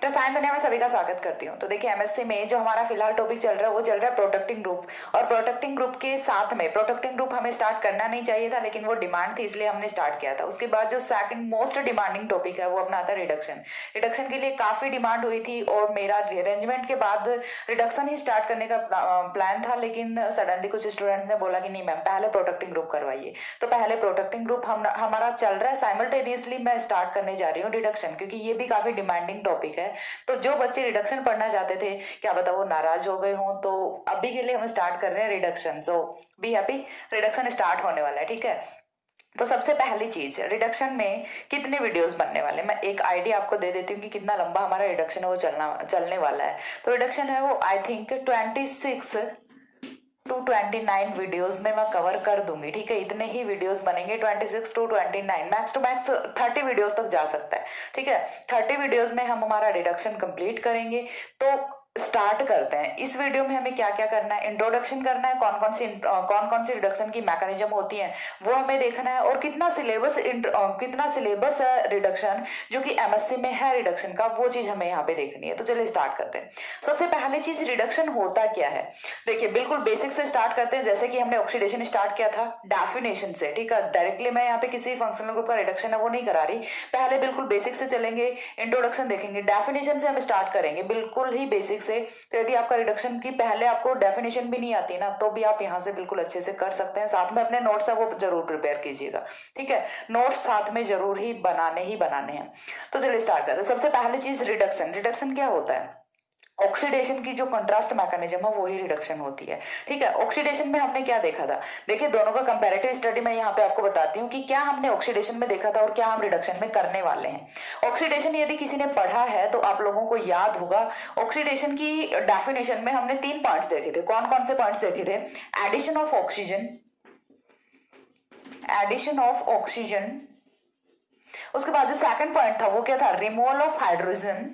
रसायन दुनिया में सभी का स्वागत करती हूँ। तो देखिए एमएससी में जो हमारा फिलहाल टॉपिक चल रहा है वो चल रहा है प्रोटेक्टिंग ग्रुप। और प्रोटेक्टिंग ग्रुप के साथ में प्रोटेक्टिंग ग्रुप हमें स्टार्ट करना नहीं चाहिए था, लेकिन वो डिमांड थी इसलिए हमने स्टार्ट किया था। उसके बाद जो सेकंड मोस्ट डिमांडिंग टॉपिक है वो अपना आता है रिडक्शन। रिडक्शन के लिए काफी डिमांड हुई थी और मेरा अरेंजमेंट के बाद रिडक्शन ही स्टार्ट करने का प्लान था, लेकिन सडनली कुछ स्टूडेंट्स ने बोला कि नहीं मैम पहले प्रोटेक्टिंग ग्रुप करवाइए। तो पहले प्रोटेक्टिंग ग्रुप हमारा चल रहा है, साइमल्टेनियसली मैं स्टार्ट करने जा रही हूँ रिडक्शन, क्योंकि ये भी काफी डिमांडिंग टॉपिक है। तो जो बच्चे रिडक्शन पढ़ना चाहते थे, क्या पता वो नाराज हो गए हों, तो अभी के लिए हम स्टार्ट कर रहे हैं reduction. So be happy, reduction start होने वाला है, ठीक है। तो सबसे पहली चीज, रिडक्शन में कितने वीडियोस बनने वाले, मैं एक आइडिया आपको दे देती हूँ कि कितना लंबा हमारा रिडक्शन है वो चलने वाला है। तो रिडक्शन है वो आई थिंक 26 टू 29 वीडियोस में मैं कवर कर दूंगी, ठीक है। इतने ही वीडियोस बनेंगे, 26 to 29, max to max 30 videos तक जा सकता है, ठीक है। 30 वीडियोस में हम हमारा रिडक्शन कंप्लीट करेंगे। तो स्टार्ट करते हैं। इस वीडियो में हमें क्या क्या करना है, इंट्रोडक्शन करना है, कौन कौन सी रिडक्शन की मैकेनिज्म होती है वो हमें देखना है, और कितना सिलेबस है रिडक्शन जो कि एमएससी में है रिडक्शन का, वो चीज हमें यहाँ पे देखनी है। तो चलिए स्टार्ट करते हैं। सबसे पहली चीज, रिडक्शन होता क्या है। देखिए बिल्कुल बेसिक से स्टार्ट करते हैं, जैसे कि हमने ऑक्सीडेशन स्टार्ट किया था डेफिनेशन से, ठीक है। डायरेक्टली मैं यहाँ पे किसी फंक्शनल ग्रुप का रिडक्शन है वो नहीं करा रही, पहले बिल्कुल बेसिक से चलेंगे, इंट्रोडक्शन देखेंगे, डेफिनेशन से हम स्टार्ट करेंगे बिल्कुल ही बेसिक से। तो यदि आपका रिडक्शन की पहले आपको डेफिनेशन भी नहीं आती ना, तो भी आप यहाँ से बिल्कुल अच्छे से कर सकते हैं। साथ में अपने नोट्स है वो जरूर प्रिपेयर कीजिएगा, ठीक है। नोट्स साथ में जरूर ही बनाने हैं। तो चलिए स्टार्ट करते हैं। सबसे पहली चीज रिडक्शन। रिडक्शन क्या होता है, ऑक्सीडेशन की जो कंट्रास्ट मैकेनिज्म है वही रिडक्शन होती है, ठीक है। ऑक्सीडेशन में हमने क्या देखा था, देखिए दोनों का कंपैरेटिव स्टडी मैं यहाँ पे आपको बताती हूँ कि क्या हमने ऑक्सीडेशन में देखा था और क्या हम रिडक्शन में करने वाले हैं। ऑक्सीडेशन यदि किसी ने पढ़ा है तो आप लोगों को याद होगा, ऑक्सीडेशन की डेफिनेशन में हमने 3 पॉइंट्स देखे थे। कौन कौन से पॉइंट्स देखे थे, एडिशन ऑफ ऑक्सीजन, उसके बाद जो सेकंड पॉइंट था वो क्या था, removal of hydrogen,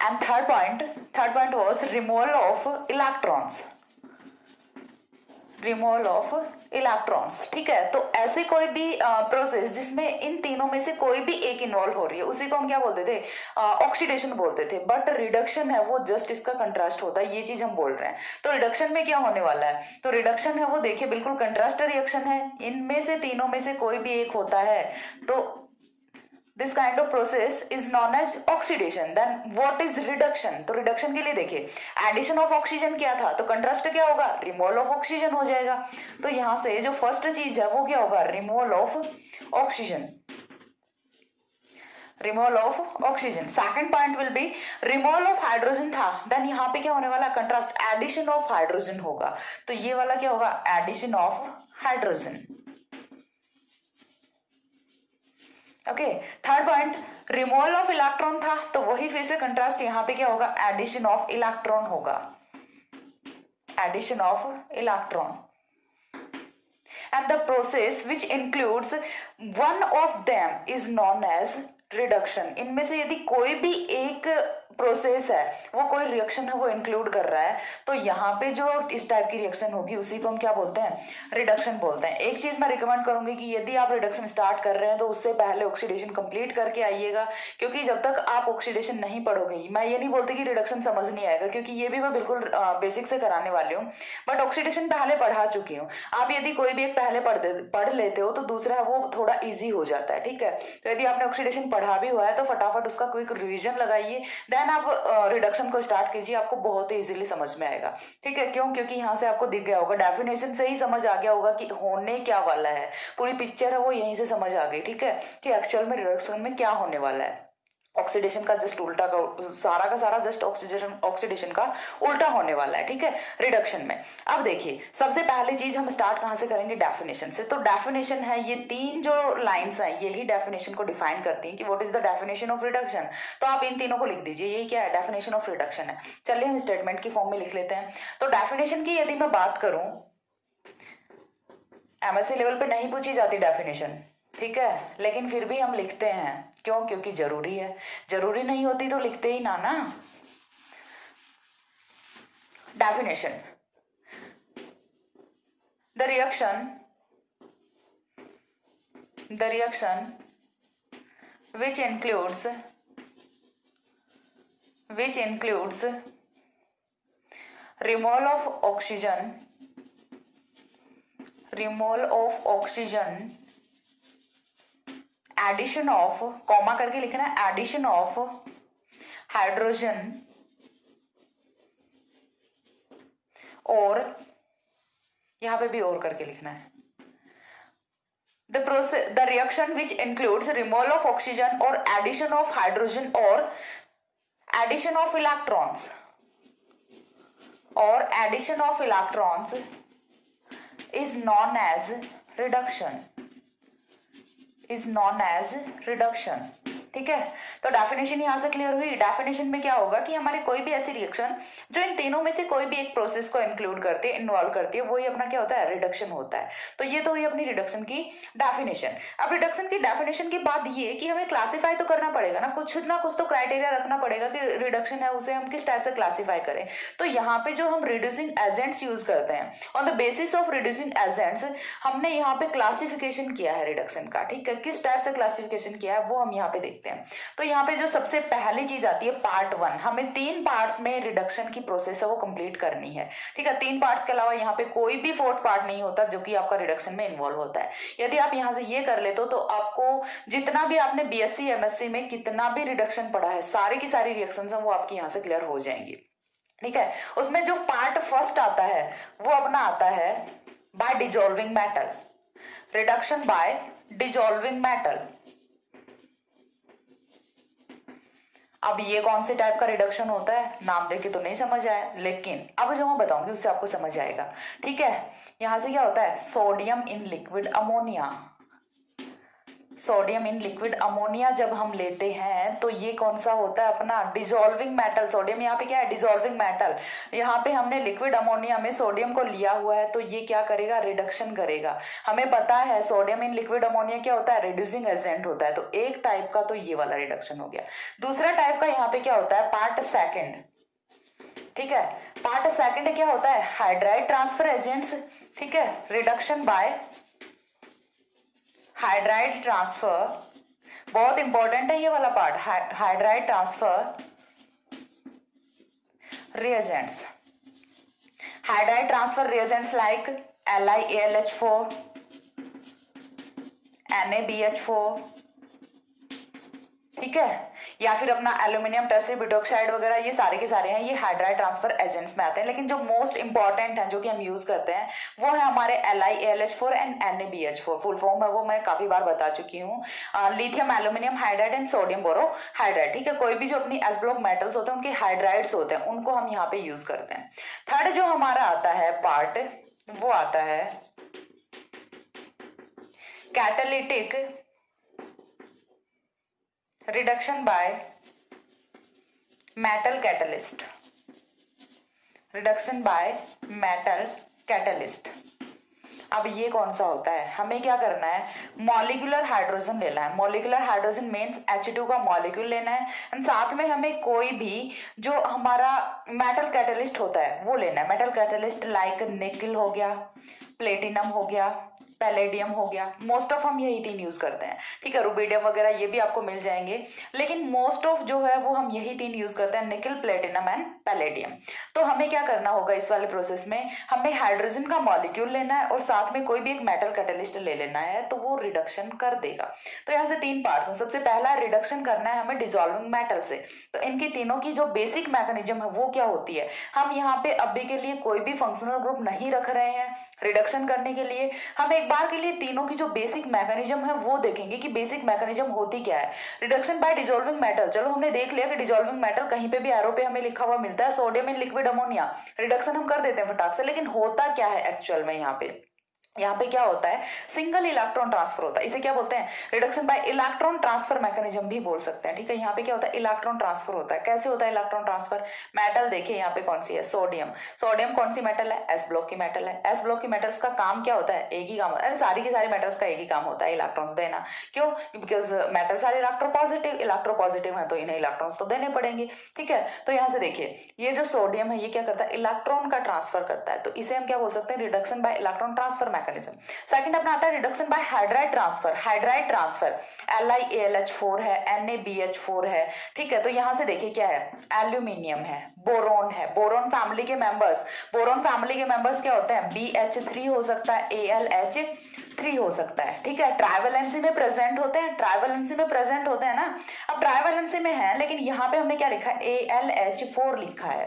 and third point was removal of electrons, ठीक है। तो ऐसे कोई भी प्रोसेस जिसमें इन तीनों में से कोई भी एक इन्वॉल्व हो रही है उसी को हम क्या बोलते थे, ऑक्सीडेशन बोलते थे। बट रिडक्शन है वो जस्ट इसका कंट्रास्ट होता है, ये चीज हम बोल रहे हैं। तो रिडक्शन में क्या होने वाला है, तो रिडक्शन है वो देखिए बिल्कुल कंट्रास्ट रिएक्शन है, इनमें से तीनों में से कोई भी एक होता है। तो this kind of process is known as oxidation. Then what is reduction, तो रिडक्शन के लिए देखिए एडिशन ऑफ ऑक्सीजन क्या था, तो कंट्रास्ट क्या होगा, रिमूवल ऑफ ऑक्सीजन हो जाएगा। तो यहां से जो फर्स्ट चीज है वो क्या होगा, removal of oxygen. Second point will be removal of hydrogen था, देन यहाँ पे क्या होने वाला, कंट्रास्ट एडिशन ऑफ हाइड्रोजन होगा। तो ये वाला क्या होगा, addition of hydrogen, okay. Third point removal of electron था, तो वही फिर से कंट्रास्ट यहाँ पे क्या होगा, एडिशन ऑफ इलेक्ट्रॉन होगा, addition of electron. And the process which includes one of them is known as reduction. इनमें से यदि कोई भी एक प्रोसेस है वो कोई रिएक्शन है वो इंक्लूड कर रहा है, तो यहाँ पे जो इस टाइप की रिएक्शन होगी उसी को हम क्या बोलते हैं, रिडक्शन बोलते हैं। एक चीज मैं रिकमेंड करूंगी कि यदि आप रिडक्शन स्टार्ट कर रहे हैं तो उससे पहले ऑक्सीडेशन कंप्लीट करके आइएगा, क्योंकि जब तक आप ऑक्सीडेशन नहीं पढ़ोगे, मैं ये नहीं बोलती कि रिडक्शन समझ नहीं आएगा, क्योंकि ये भी मैं बिल्कुल बेसिक से कराने वाली हूँ, बट ऑक्सीडेशन पहले पढ़ा चुकी हूँ। आप यदि कोई भी एक पहले पढ़ लेते हो तो दूसरा वो थोड़ा ईजी हो जाता है, ठीक है। तो यदि आपने ऑक्सीडेशन पढ़ा भी हुआ है तो फटाफट उसका क्विक रिवीजन लगाइए, देन आप रिडक्शन को स्टार्ट कीजिए, आपको बहुत ही इजीली समझ में आएगा, ठीक है। क्यों, क्योंकि यहाँ से आपको दिख गया होगा, डेफिनेशन से ही समझ आ गया होगा कि होने क्या वाला है, पूरी पिक्चर है वो यहीं से समझ आ गई, ठीक है, कि एक्चुअल में रिडक्शन में क्या होने वाला है। ऑक्सीडेशन का जस्ट उल्टा का सारा जस्ट ऑक्सीडेशन का उल्टा होने वाला है, ठीक है, रिडक्शन में। अब देखिए सबसे पहली चीज हम स्टार्ट कहां से करेंगे, डेफिनेशन से। तो डेफिनेशन है, ये 3 जो लाइंस हैं यही डेफिनेशन को डिफाइन करती हैं कि what is the definition of reduction. तो आप इन तीनों को लिख दीजिए, यही क्या है, डेफिनेशन ऑफ रिडक्शन है। चलिए हम स्टेटमेंट की फॉर्म में लिख लेते हैं। तो डेफिनेशन की यदि मैं बात करूं, एमएससी लेवल पे नहीं पूछी जाती डेफिनेशन, ठीक है, लेकिन फिर भी हम लिखते हैं, क्यों, क्योंकि जरूरी है। जरूरी नहीं होती तो लिखते ही ना definition, the reaction the reaction which includes removal of oxygen, addition of, comma करके लिखना है, addition of हाइड्रोजन और यहां पे भी और करके लिखना है, the reaction which includes removal of oxygen or addition of hydrogen or addition of electrons is known as reduction. ठीक है, तो डेफिनेशन यहां से क्लियर हुई। डेफिनेशन में क्या होगा कि हमारी कोई भी ऐसी रिएक्शन जो इन तीनों में से कोई भी एक प्रोसेस को इंक्लूड करती है, इन्वॉल्व करती है, वही अपना क्या होता है, रिडक्शन होता है। तो ये तो हुई अपनी रिडक्शन की डेफिनेशन। अब रिडक्शन की डेफिनेशन के बाद ये कि हमें क्लासिफाई तो करना पड़ेगा ना कुछ तो क्राइटेरिया रखना पड़ेगा कि रिडक्शन है उसे हम किस टाइप से क्लासीफाई करें। तो यहाँ पे जो हम रिड्यूसिंग एजेंट्स यूज करते हैं, on the basis of reducing agents हमने यहाँ पे क्लासिफिकेशन किया है रिडक्शन का। ठीक है, किस टाइप से क्लासिफिकेशन किया है वो हम यहाँ पे देखते हैं। तो यहाँ पे जो सबसे पहली चीज आती है पार्ट 1, हमें 3 पार्ट्स में रिडक्शन की प्रोसेस है वो कंप्लीट करनी है। ठीक है, 3 पार्ट्स के अलावा यहाँ पे कोई भी 4th पार्ट नहीं होता जो कि आपका रिडक्शन में इन्वॉल्व होता है। यदि आप यहाँ से ये कर लेते हो तो आपको जितना भी आपने बीएससी एमएससी में कितना भी रिडक्शन पढ़ा है, सारी की सारी रिएक्शंस हैं वो आपकी यहाँ से क्लियर हो जाएंगी। ठीक है, उसमें जो पार्ट फर्स्ट आता है वो अपना आता है by dissolving metal, reduction by dissolving metal. अब ये कौन से टाइप का रिडक्शन होता है, नाम देख के तो नहीं समझ आया, लेकिन अब जो मैं बताऊंगी उससे आपको समझ आएगा। ठीक है, यहां से क्या होता है, सोडियम इन लिक्विड अमोनिया जब हम लेते हैं तो ये कौन सा होता है अपना डिजॉल्विंग मेटल। सोडियम यहाँ पे क्या है, डिजॉल्विंग मेटल। यहाँ पे हमने लिक्विड अमोनिया में सोडियम को लिया हुआ है तो ये क्या करेगा, रिडक्शन करेगा। हमें पता है सोडियम इन लिक्विड अमोनिया क्या होता है, रिड्यूसिंग एजेंट होता है। तो एक टाइप का तो ये वाला रिडक्शन हो गया। दूसरा टाइप का यहाँ पे क्या होता है, पार्ट सेकेंड। ठीक है, पार्ट सेकेंड क्या होता है, हाइड्राइड ट्रांसफर एजेंट्स। ठीक है, रिडक्शन बाय हाइड्राइड ट्रांसफर, बहुत इंपॉर्टेंट है ये वाला part, hydride transfer reagents. Hydride transfer reagents like LiAlH4, NaBH4, ठीक है, या फिर अपना एल्यूमिनियम टेस्री ब्यूटोक्साइड वगैरह, ये सारे के सारे हैं, ये हाइड्राइड ट्रांसफर एजेंट्स में आते हैं। लेकिन जो मोस्ट इंपॉर्टेंट है जो कि हम यूज करते हैं वो है हमारे LiAlH4 and NaBH4। Full form है वो मैं काफी बार बता चुकी हूँ, lithium aluminium hydride and sodium borohydride. ठीक है, कोई भी जो अपनी एस ब्लॉक मेटल्स होते हैं उनके हाइड्राइड्स होते हैं, उनको हम यहाँ पे यूज करते हैं। थर्ड जो हमारा आता है पार्ट वो आता है catalytic reduction by metal catalyst, reduction by metal catalyst. अब ये कौन सा होता है, हमें क्या करना है, मॉलिक्यूलर हाइड्रोजन लेना है। मॉलिक्यूलर हाइड्रोजन मीन्स H2 का मॉलिक्यूल लेना है एंड साथ में हमें कोई भी जो हमारा मेटल कैटलिस्ट होता है वो लेना है। मेटल कैटलिस्ट लाइक निकल हो गया, प्लेटिनम हो गया, पैलेडियम हो गया, मोस्ट ऑफ हम यही 3 यूज करते हैं। ठीक है, रुबिडियम वगैरह ये भी आपको मिल जाएंगे, लेकिन मोस्ट ऑफ जो है वो हम यही 3 यूज करते हैं, निकल, प्लेटिनम एंड पैलेडियम। तो हमें क्या करना होगा इस वाले प्रोसेस में, हमें हाइड्रोजन का मॉलिक्यूल लेना है और साथ में कोई भी एक मेटल कैटलिस्ट ले लेना है, तो वो रिडक्शन कर देगा। तो यहाँ से 3 पार्ट्स हैं। सबसे पहला रिडक्शन करना है हमें डिजॉल्विंग मेटल से। तो इनकी तीनों की जो बेसिक मैकेनिज्म है वो क्या होती है, हम यहाँ पे अभी के लिए कोई भी फंक्शनल ग्रुप नहीं रख रहे हैं रिडक्शन करने के लिए। हम एक बार के लिए तीनों की जो बेसिक मैकेनिज्म है वो देखेंगे कि बेसिक मैकेनिज्म होती क्या है। रिडक्शन बाय डिजॉल्विंग मेटल, चलो हमने देख लिया कि डिजॉल्विंग मेटल कहीं पे भी एरो पे हमें लिखा हुआ मिलता है, sodium in liquid ammonia, reduction हम कर देते हैं फटाक से। लेकिन होता क्या है एक्चुअल में, यहाँ पे क्या होता है, सिंगल इलेक्ट्रॉन ट्रांसफर होता है। इसे क्या बोलते हैं, reduction by electron transfer mechanism भी बोल सकते हैं। ठीक है, यहाँ पे क्या होता है, इलेक्ट्रॉन ट्रांसफर होता है। कैसे होता है इलेक्ट्रॉन ट्रांसफर, मेटल देखिए यहाँ पे कौन सी है, सोडियम। सोडियम कौन सी मेटल है, एस ब्लॉक की मेटल है। एस ब्लॉक की मेटल्स का काम क्या होता है, एक ही काम, अरे सारी की सारी मेटल्स का एक ही काम होता है, इलेक्ट्रॉन्स देना। क्यों, बिकॉज मेटल सारे इलेक्ट्रोपॉजिटिव है तो इन्हें इलेक्ट्रॉन्स तो देने पड़ेंगे। ठीक है, तो यहाँ से देखिए ये जो सोडियम है ये क्या करता है, इलेक्ट्रॉन का ट्रांसफर करता है, तो इसे हम क्या बोल सकते हैं, reduction by electron transfer mechanism. Mechanism. Second अपना आता है reduction by hydride transfer. Hydride transfer LiAlH4 है, NaBH4 है, ठीक है। तो यहां से देखिए क्या है, एल्यूमिनियम है, बोरोन है, बोरोन फैमिली के मेंबर्स, बोरोन फैमिली के मेंबर्स क्या होते हैं, BH3 हो सकता है, AlH3 हो सकता है, ठीक है। ट्राइवेलेंसी में प्रेजेंट होते हैं, ट्राइवेलेंसी में प्रेजेंट होते हैं ना। अब ट्राइवेलेंसी में है, लेकिन यहाँ पे हमने क्या लिखा है, AlH4 लिखा है।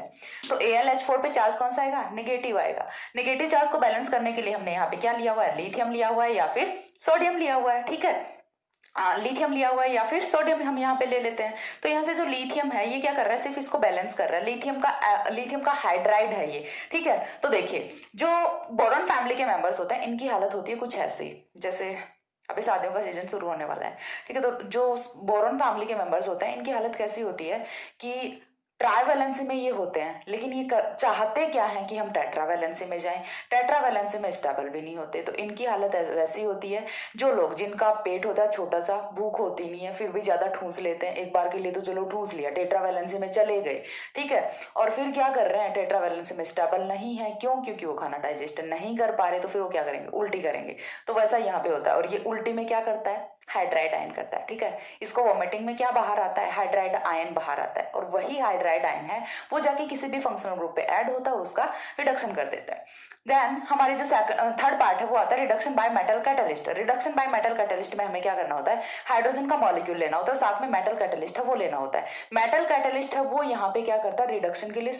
तो AlH4 पे चार्ज कौन सा आएगा, निगेटिव आएगा। निगेटिव चार्ज को बैलेंस करने के लिए हमने यहाँ पे क्या लिया हुआ है, लिथियम लिया हुआ है या फिर सोडियम लिया हुआ है, ठीक है। लिथियम लिया हुआ है या फिर सोडियम हम यहाँ पे ले लेते हैं। तो यहाँ से जो लिथियम है ये क्या कर रहा है, सिर्फ इसको बैलेंस कर रहा है। लिथियम का हाइड्राइड है ये, ठीक है। तो देखिए जो बोरॉन फैमिली के मेंबर्स होते हैं इनकी हालत होती है कुछ ऐसी, जैसे अभी शादियों का सीजन शुरू होने वाला है, ठीक है। तो जो बोरॉन फैमिली के मेंबर्स होते हैं इनकी हालत कैसी होती है कि ट्राइवेलेंसी में ये होते हैं, लेकिन ये चाहते क्या है कि हम टेट्रावेलेंसी में जाएं। टेट्रावेलेंसी में स्टेबल भी नहीं होते, तो इनकी हालत वैसी होती है। जो लोग जिनका पेट होता है छोटा सा, भूख होती नहीं है, फिर भी ज्यादा ठूस लेते हैं, एक बार के लिए तो चलो ठूस लिया, टेट्रावेलेंसी में चले गए, ठीक है। और फिर क्या कर रहे हैं, टेट्रावेलेंसी में स्टेबल नहीं है, क्यों, क्योंकि वो खाना डाइजेस्ट नहीं कर पा रहे, तो फिर वो क्या करेंगे, उल्टी करेंगे। तो वैसा यहाँ पे होता है। और ये उल्टी में क्या करता है, हाइड्राइड आयन करता है, ठीक है। इसको वोमिटिंग में क्या बाहर आता है, हाइड्राइड आयन बाहर आता है, और वही हाइड्राइड आयन है वो जाके किसी भी फंक्शनल ग्रुप पे ऐड होता है और उसका रिडक्शन कर देता है। देन हमारे जो थर्ड पार्ट है वो आता है reduction by metal catalyst. Reduction by metal catalyst में हमें क्या करना होता है, हाइड्रोजन का मॉलिक्यूल लेना होता है और साथ में मेटल कैटलिस्ट है वो लेना होता है। मेटल कैटलिस्ट है वो यहाँ पे क्या करता है, रिडक्शन के लिए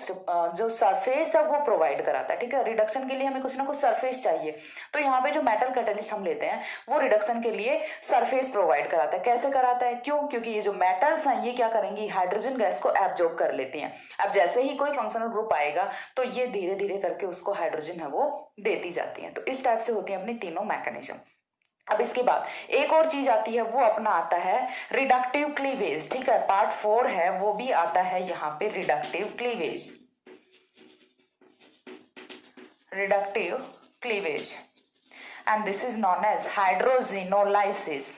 जो सरफेस है वो प्रोवाइड कराता है, ठीक है। रिडक्शन के लिए हमें कुछ ना कुछ सरफेस चाहिए, तो यहाँ पे जो मेटल कैटलिस्ट हम लेते हैं वो रिडक्शन के लिए सरफेस प्रोवाइड कराता है। कैसे कराता है, क्यों, क्योंकि ये जो मेटल्स हैं ये क्या करेंगी, हाइड्रोजन गैस को एब्जॉर्ब कर लेती हैं। अब जैसे ही कोई फंक्शनल ग्रुप आएगा तो ये धीरे धीरे करके उसको हाइड्रोजन है वो देती जाती है। तो इस टाइप से होती है अपनी तीनों मैकेनिज्म। अब इसके बाद एक और चीज आती है, वो अपना आता है रिडक्टिव क्लीवेज, ठीक है। पार्ट 4 है वो भी आता है यहाँ पे reductive cleavage. Reductive cleavage and this is known as hydrogenolysis.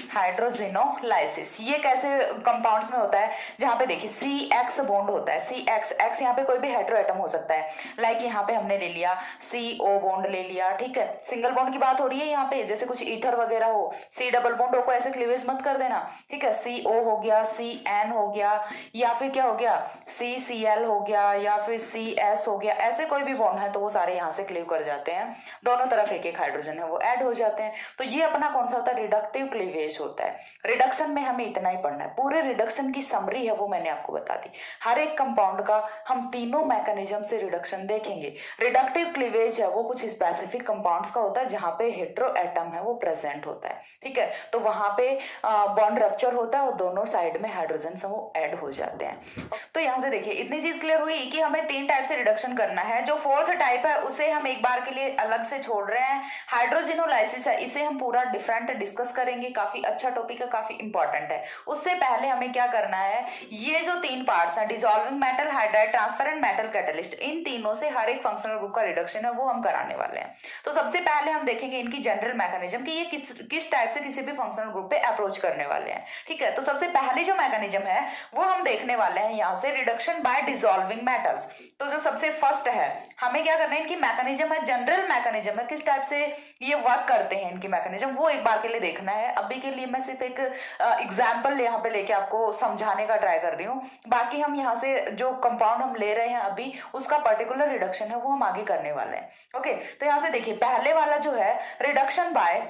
Hydrogenolysis ये कैसे कंपाउंड्स में होता है, जहां पे देखिए CX बॉन्ड होता है, CX यहाँ पे कोई भी हेटेरो एटम हो सकता है। लाइक यहाँ पे हमने ले लिया CO बॉन्ड ले लिया, ठीक है। सिंगल बॉन्ड की बात हो रही है यहाँ पे, जैसे कुछ ईथर वगैरह हो, C डबल बॉन्ड को ऐसे क्लीवेज मत कर देना, ठीक है। CO हो गया, CN हो गया, या फिर क्या हो गया, CCl हो गया, या फिर CS हो गया, ऐसे कोई भी बॉन्ड है तो वो सारे यहाँ से क्लीव कर जाते हैं, दोनों तरफ एक एक हाइड्रोजन है वो ऐड हो जाते हैं। तो ये अपना कौन सा होता है, रिडक्टिव क्लीवेज होता है। रिडक्शन में हमें इतना ही पढ़ना है, पूरे रिडक्शन की समरी है वो मैंने आपको बता दी। हर एक कंपाउंड का हम तीनों मैकेनिज्म से रिडक्शन देखेंगे। रिडक्टिव क्लीवेज है वो कुछ स्पेसिफिक कंपाउंड्स का होता है जहां पे हेटेरो एटम है वो प्रेजेंट होता है, ठीक है। तो वहां पे बॉन्ड रप्चर होता है और दोनों साइड में हाइड्रोजन वो ऐड हो जाते हैं। तो यहां से देखिए इतनी चीज क्लियर हुई कि हमें 3 टाइप से रिडक्शन करना है। जो 4th टाइप है उसे हम एक बार के लिए अलग से छोड़ रहे हैं, हाइड्रोजिनोलाइसिस है, इसे हम पूरा डिफरेंट डिस्कस करेंगे, काफी अच्छा टॉपिक है, काफी इंपॉर्टेंट है। उससे पहले हमें क्या करना है, ये जो 3 पार्ट्स हैं, dissolving metal, hydride transfer and metal catalyst, इन तीनों से हर एक फंक्शनल ग्रुप का रिडक्शन है वो हम कराने वाले हैं। तो सबसे पहले हम देखेंगे इनकी जनरल मैकेनिज्म कि ये किस टाइप से किसी भी फंक्शनल ग्रुप पे अप्रोच करने वाले हैं, ठीक है। तो सबसे पहले जो मैकेनिज्म है वो हम देखने वाले हैं यहाँ से, रिडक्शन बाय डिसॉल्विंग मेटल्स। तो जो सबसे फर्स्ट है हमें क्या करना है, इनकी मैकेनिज्म है, जनरल मैकेनिज्म है, किस टाइप से ये वर्क करते हैं इनकी मैकेनिज्म, वो एक बार के लिए देखना है। अभी के लिए मैं सिर्फ एक एग्जाम्पल यहाँ पे लेके आपको समझाने का ट्राई कर रही हूँ, बाकी हम यहाँ से जो कंपाउंड हम ले रहे हैं अभी उसका पर्टिकुलर रिडक्शन है वो हम आगे करने वाले हैं। ओके, तो यहाँ से देखिए पहले वाला जो है रिडक्शन बाय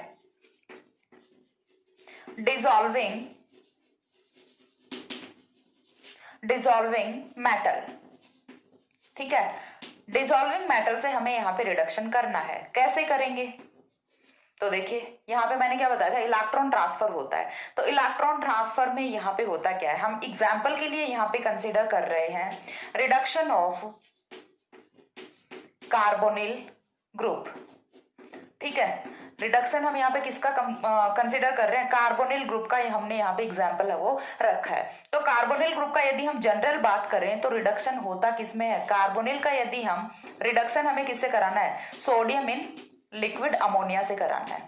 डिसॉल्विंग मेटल, ठीक है। डिसॉल्विंग मेटल से हमें यहाँ पे रिडक्शन करना है, कैसे करेंगे, तो देखिए यहाँ पे मैंने क्या बताया था, इलेक्ट्रॉन ट्रांसफर होता है। तो इलेक्ट्रॉन ट्रांसफर में यहाँ पे होता क्या है, हम एग्जाम्पल के लिए यहाँ पे कंसिडर कर रहे हैं रिडक्शन ऑफ कार्बोनिल ग्रुप, ठीक है। रिडक्शन हम यहाँ पे किसका कंसिडर कर रहे हैं, कार्बोनिल ग्रुप का हमने यहाँ पे एग्जाम्पल है वो रखा है। तो कार्बोनिल ग्रुप का यदि हम जनरल बात करें तो रिडक्शन होता किसमें है, कार्बोनिल का यदि हम रिडक्शन हमें किससे कराना है, सोडियम इन लिक्विड अमोनिया से कराना है,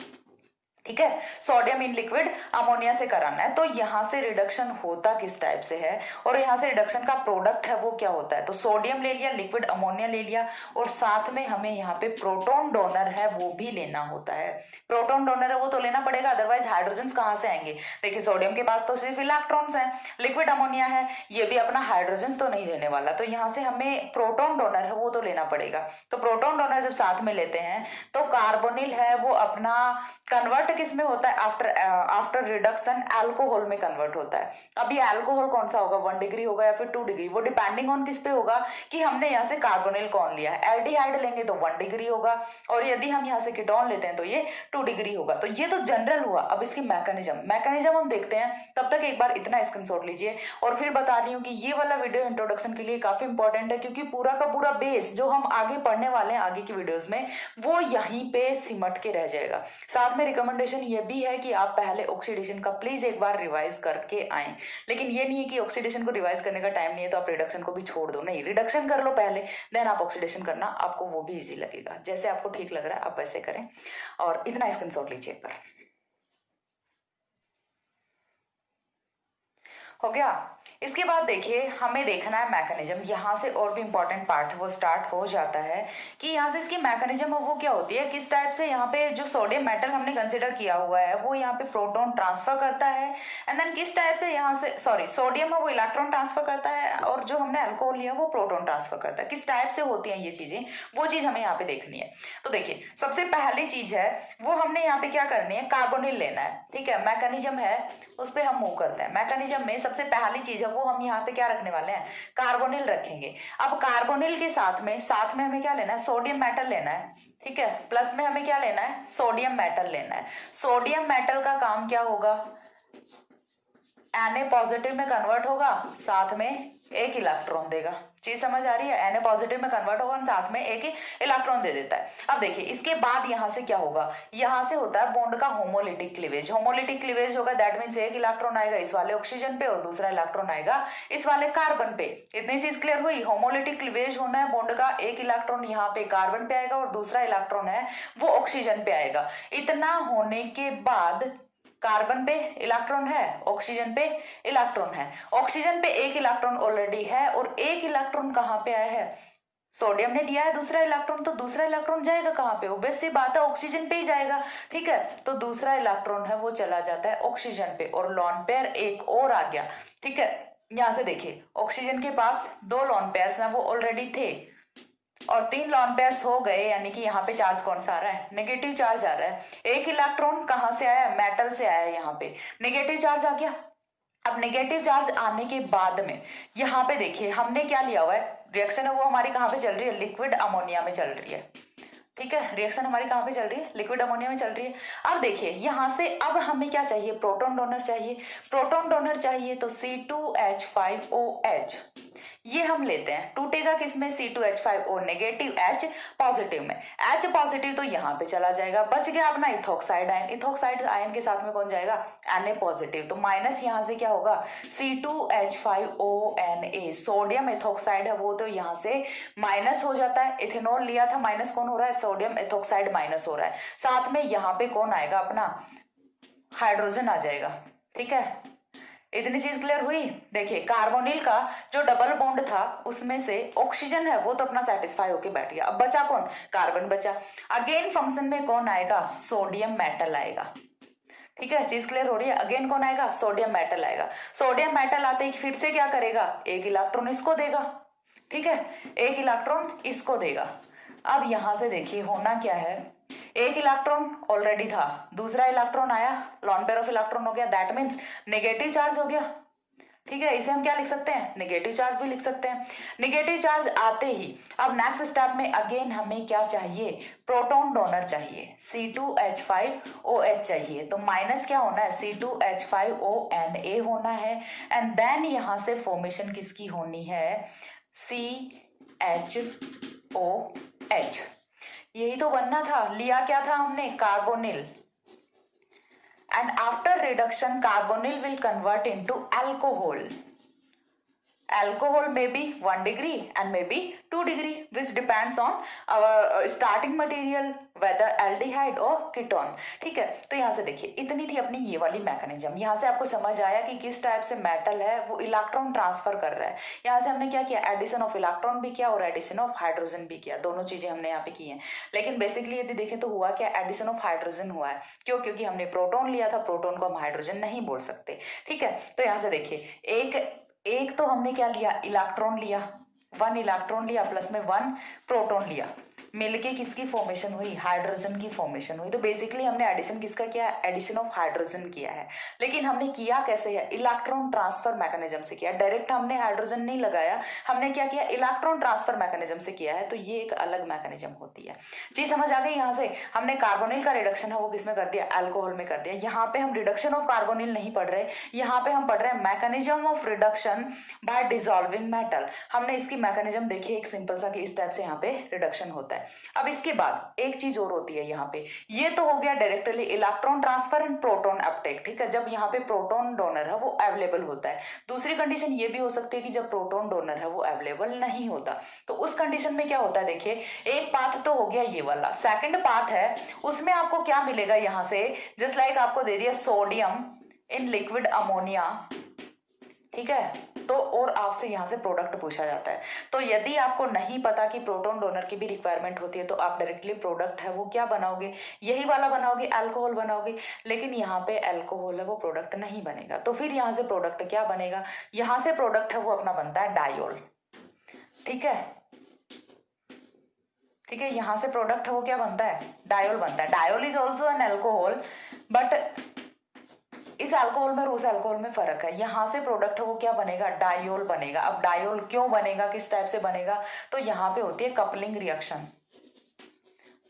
ठीक है, सोडियम इन लिक्विड अमोनिया से कराना है। तो यहाँ से रिडक्शन होता किस टाइप से है और यहाँ से रिडक्शन का प्रोडक्ट है वो क्या होता है। तो सोडियम ले लिया, लिक्विड अमोनिया ले लिया और साथ में हमें यहाँ पे प्रोटॉन डोनर है वो भी लेना होता है। प्रोटॉन डोनर है वो तो लेना पड़ेगा, अदरवाइज हाइड्रोजन कहाँ से आएंगे। देखिए सोडियम के पास तो सिर्फ इलेक्ट्रॉन्स हैं, लिक्विड अमोनिया है ये भी अपना हाइड्रोजन तो नहीं देने वाला, तो यहाँ से हमें प्रोटॉन डोनर है वो तो लेना पड़ेगा। तो प्रोटॉन डोनर जब साथ में लेते हैं तो कार्बोनिल है वो अपना कन्वर्ट किस में होता है, आफ्टर रिडक्शन अल्कोहल में कन्वर्ट होता है। अब ये अल्कोहल कौन सा होगा, 1 डिग्री होगा या फिर 2 डिग्री, वो डिपेंडिंग ऑन किस पे होगा कि हमने यहाँ से कार्बोनिल कौन लिया है। एल्डिहाइड लेंगे तो 1 डिग्री होगा और यदि हम यहाँ से कीटोन लेते हैं तो ये 2 डिग्री होगा। तो ये तो जनरल हुआ। अब इसकी मैकेनिज्म हम देखते हैं, तब तक एक बार इतना स्क्रीनशॉट लीजिए और फिर बता रही हूँ कि ये वाला वीडियो इंट्रोडक्शन के लिए काफी इंपॉर्टेंट है, क्योंकि पूरा का पूरा बेस जो हम आगे पढ़ने वाले हैं आगे की वीडियोस में वो यहीं पे सिमट के रह जाएगा। साथ में रिकमेंडेशन ये भी है कि आप पहले ऑक्सीडेशन का प्लीज एक बार रिवाइज करके आए। लेकिन ये नहीं है कि ऑक्सीडेशन को रिवाइज करने का टाइम नहीं है तो आप रिडक्शन को भी छोड़ दो, नहीं, रिडक्शन कर लो पहले, देन आप ऑक्सीडेशन करना, आपको वो भी इजी लगेगा। जैसे आपको ठीक लग रहा है आप वैसे करें और इतना स्क्रीनशॉट लीजिए एक बार। हो गया। इसके बाद देखिए हमें देखना है मैकेनिज्म। यहाँ से और भी इंपॉर्टेंट पार्ट है वो स्टार्ट हो जाता है कि यहाँ से इसकी मैकेनिज्म वो क्या होती है, किस टाइप से यहाँ पे जो सोडियम मेटल हमने कंसिडर किया हुआ है वो यहाँ पे प्रोटॉन ट्रांसफर करता है, एंड देन किस टाइप से यहाँ से सोडियम है वो इलेक्ट्रॉन ट्रांसफर करता है और जो हमने अल्कोहल लिया वो प्रोटॉन ट्रांसफर करता है। किस टाइप से होती है ये चीजें, वो चीज हमें यहाँ पे देखनी है। तो देखिए सबसे पहली चीज है वो हमने यहाँ पे क्या करनी है, कार्बोनिल लेना है। ठीक है, मैकेनिज्म है उस पर हम मूव करते हैं। मैकेनिज्म में सबसे पहली चीज वो हम यहाँ पे क्या रखने वाले हैं, कार्बोनिल रखेंगे। अब कार्बोनिल के साथ में हमें क्या लेना है, सोडियम मेटल लेना है। ठीक है, प्लस में हमें क्या लेना है, सोडियम मेटल लेना है। सोडियम मेटल का काम क्या होगा, Na पॉजिटिव में कन्वर्ट होगा, साथ में एक इलेक्ट्रॉन देगा। चीज समझ आ रही है, Na पॉजिटिव में कन्वर्ट होगा, साथ में एक इलेक्ट्रॉन दे देता है। अब देखिए इसके बाद यहाँ से क्या होगा, यहाँ से होता है बॉन्ड का होमोलिटिक क्लीवेज। होमोलिटिक क्लीवेज होगा दैट मीन्स एक इलेक्ट्रॉन आएगा इस वाले ऑक्सीजन पे और दूसरा इलेक्ट्रॉन आएगा इस वाले कार्बन पे। इतनी चीज क्लियर हुई। होमोलिटिक क्लीवेज होना है बॉन्ड का, एक इलेक्ट्रॉन यहाँ पे कार्बन पे आएगा और दूसरा इलेक्ट्रॉन है वो ऑक्सीजन पे आएगा। इतना होने के बाद कार्बन पे इलेक्ट्रॉन है, ऑक्सीजन पे इलेक्ट्रॉन है। ऑक्सीजन पे एक इलेक्ट्रॉन ऑलरेडी है और एक इलेक्ट्रॉन कहाँ पे आया है, सोडियम ने दिया है दूसरा इलेक्ट्रॉन, तो दूसरा इलेक्ट्रॉन जाएगा कहाँ पे, ऑब्वियस सी बात है ऑक्सीजन पे ही जाएगा। ठीक है, तो दूसरा इलेक्ट्रॉन है वो चला जाता है ऑक्सीजन पे और लॉन पेयर एक और आ गया। ठीक है, यहां से देखिए ऑक्सीजन के पास 2 लॉन पेयर्स हैं वो ऑलरेडी थे और 3 लॉन पेयर्स हो गए, यानी कि यहाँ पे चार्ज कौन सा आ रहा है, नेगेटिव चार्ज आ रहा है। एक इलेक्ट्रॉन कहाँ से आया, मेटल से आया, यहाँ पे नेगेटिव चार्ज आ गया। अब नेगेटिव चार्ज आने के बाद में यहाँ पे देखिए हमने क्या लिया हुआ है, रिएक्शन है वो हमारी कहाँ पे चल रही है, लिक्विड अमोनिया में चल रही है। ठीक है, रिएक्शन हमारी कहाँ पे चल रही है, लिक्विड अमोनिया में चल रही है। अब देखिए यहाँ से अब हमें क्या चाहिए, प्रोटॉन डोनर चाहिए। प्रोटॉन डोनर चाहिए तो C2H5OH ये हम लेते हैं, टूटेगा किसमें, C2H5O नेगेटिव, H पॉजिटिव में। H पॉजिटिव तो यहाँ पे चला जाएगा, बच गया अपना इथॉक्साइड आयन। इथॉक्साइड आयन के साथ में कौन जाएगा, Na पॉजिटिव, तो माइनस यहाँ से क्या होगा C2H5ONa, सोडियम इथॉक्साइड है वो तो यहाँ से माइनस हो जाता है। इथेनॉल लिया था, माइनस कौन हो रहा है, सोडियम इथॉक्साइड माइनस हो रहा है। साथ में यहाँ पे कौन आएगा, अपना हाइड्रोजन आ जाएगा। ठीक है, इतनी चीज क्लियर हुई। देखिए कार्बोनिल का जो डबल बॉन्ड था उसमें से ऑक्सीजन है वो तो अपना सेटिस्फाई होके बैठ गया, अब बचा कौन, कार्बन बचा। अगेन फंक्शन में कौन आएगा, सोडियम मेटल आएगा। ठीक है, चीज क्लियर हो रही है। अगेन कौन आएगा, सोडियम मेटल आएगा। सोडियम मेटल आते ही फिर से क्या करेगा, एक इलेक्ट्रॉन इसको देगा। ठीक है, एक इलेक्ट्रॉन इसको देगा। अब यहां से देखिए होना क्या है, एक इलेक्ट्रॉन ऑलरेडी था, दूसरा इलेक्ट्रॉन आया, लॉन पेयर ऑफ इलेक्ट्रॉन हो गया, दैट मीन्स नेगेटिव चार्ज हो गया। ठीक है, इसे हम क्या लिख सकते हैं, नेगेटिव चार्ज भी लिख सकते हैं। नेगेटिव चार्ज आते ही अब नेक्स्ट स्टेप में अगेन हमें क्या चाहिए, प्रोटॉन डोनर चाहिए, C2H5OH चाहिए। तो माइनस क्या होना है, C2H5ONa होना है, एंड देन यहां से फॉर्मेशन किसकी होनी है, CHOH। यही तो बनना था, लिया क्या था हमने, carbonyl, and after reduction carbonyl will convert into alcohol. alcohol may be 1 degree and may be 2 degree, which depends on our starting material, whether aldehyde or ketone. ठीक है, तो यहाँ से देखिए इतनी थी अपनी ये वाली मैकेनिज्म। यहाँ से आपको समझ आया कि किस टाइप से मेटल है वो इलेक्ट्रॉन ट्रांसफर कर रहा है। यहाँ से हमने क्या किया, एडिशन ऑफ इलेक्ट्रॉन भी किया और एडिशन ऑफ हाइड्रोजन भी किया, दोनों चीजें हमने यहाँ पे की हैं। लेकिन बेसिकली यदि देखें तो हुआ क्या, एडिशन ऑफ हाइड्रोजन हुआ है। क्यों? क्योंकि हमने प्रोटॉन लिया था, प्रोटॉन को हम हाइड्रोजन नहीं बोल सकते। ठीक है, तो यहाँ से देखिए एक तो हमने क्या लिया, इलेक्ट्रॉन लिया, 1 इलेक्ट्रॉन लिया प्लस में 1 प्रोटॉन लिया, मिलके किसकी फॉर्मेशन हुई, हाइड्रोजन की फॉर्मेशन हुई। तो बेसिकली हमने एडिशन किसका किया, एडिशन ऑफ हाइड्रोजन किया है। लेकिन हमने किया कैसे है, इलेक्ट्रॉन ट्रांसफर मैकेनिज्म से किया। डायरेक्ट हमने हाइड्रोजन नहीं लगाया, हमने क्या किया, इलेक्ट्रॉन ट्रांसफर मैकेनिज्म से किया है। तो ये एक अलग मैकेनिज्म होती है। चीज समझ आ गई। यहाँ से हमने कार्बोनिल का रिडक्शन है वो किसमें कर दिया, अल्कोहल में कर दिया। यहाँ पे हम रिडक्शन ऑफ कार्बोनिल नहीं पढ़ रहे, यहाँ पे हम पढ़ रहे हैं mechanism of reduction bye dissolving metal. हमने इसकी मैकेनिज्म देखी एक सिंपल सा कि इस टाइप से यहाँ पे रिडक्शन होता है। अब इसके बाद एक चीज और होती है यहाँ पे, ये तो हो गया directly electron transfer and proton Uptake. ठीक है, जब यहाँ पे प्रोटॉन डोनर है वो अवेलेबल होता है। दूसरी कंडीशन ये भी हो सकती है कि जब प्रोटॉन डोनर है वो अवेलेबल नहीं होता, तो उस कंडीशन में क्या होता है, देखिए एक पाथ तो हो गया ये वाला। सेकंड पाथ है उसमें आपको क्या मिलेगा, यहाँ से जस्ट लाइक आपको दे दिया सोडियम इन लिक्विड अमोनिया। ठीक है, तो और आपसे यहाँ से प्रोडक्ट पूछा जाता है। तो यदि आपको नहीं पता कि प्रोटॉन डोनर की भी रिक्वायरमेंट होती है तो आप डायरेक्टली प्रोडक्ट है वो क्या बनाओगे, यही वाला बनाओगे, अल्कोहल बनाओगे। लेकिन यहाँ पे अल्कोहल है वो प्रोडक्ट नहीं बनेगा, तो फिर यहाँ से प्रोडक्ट क्या बनेगा, यहाँ से प्रोडक्ट है वो अपना बनता है डायोल। ठीक है, ठीक है, यहाँ से प्रोडक्ट है वो क्या बनता है, डायोल बनता है। Diol is also an alcohol, but इस अल्कोहल में और उस अल्कोहल में फर्क है। यहाँ से प्रोडक्ट है वो क्या बनेगा, डायोल बनेगा। अब डायोल क्यों बनेगा, किस टाइप से बनेगा, तो यहाँ पे होती है कपलिंग रिएक्शन।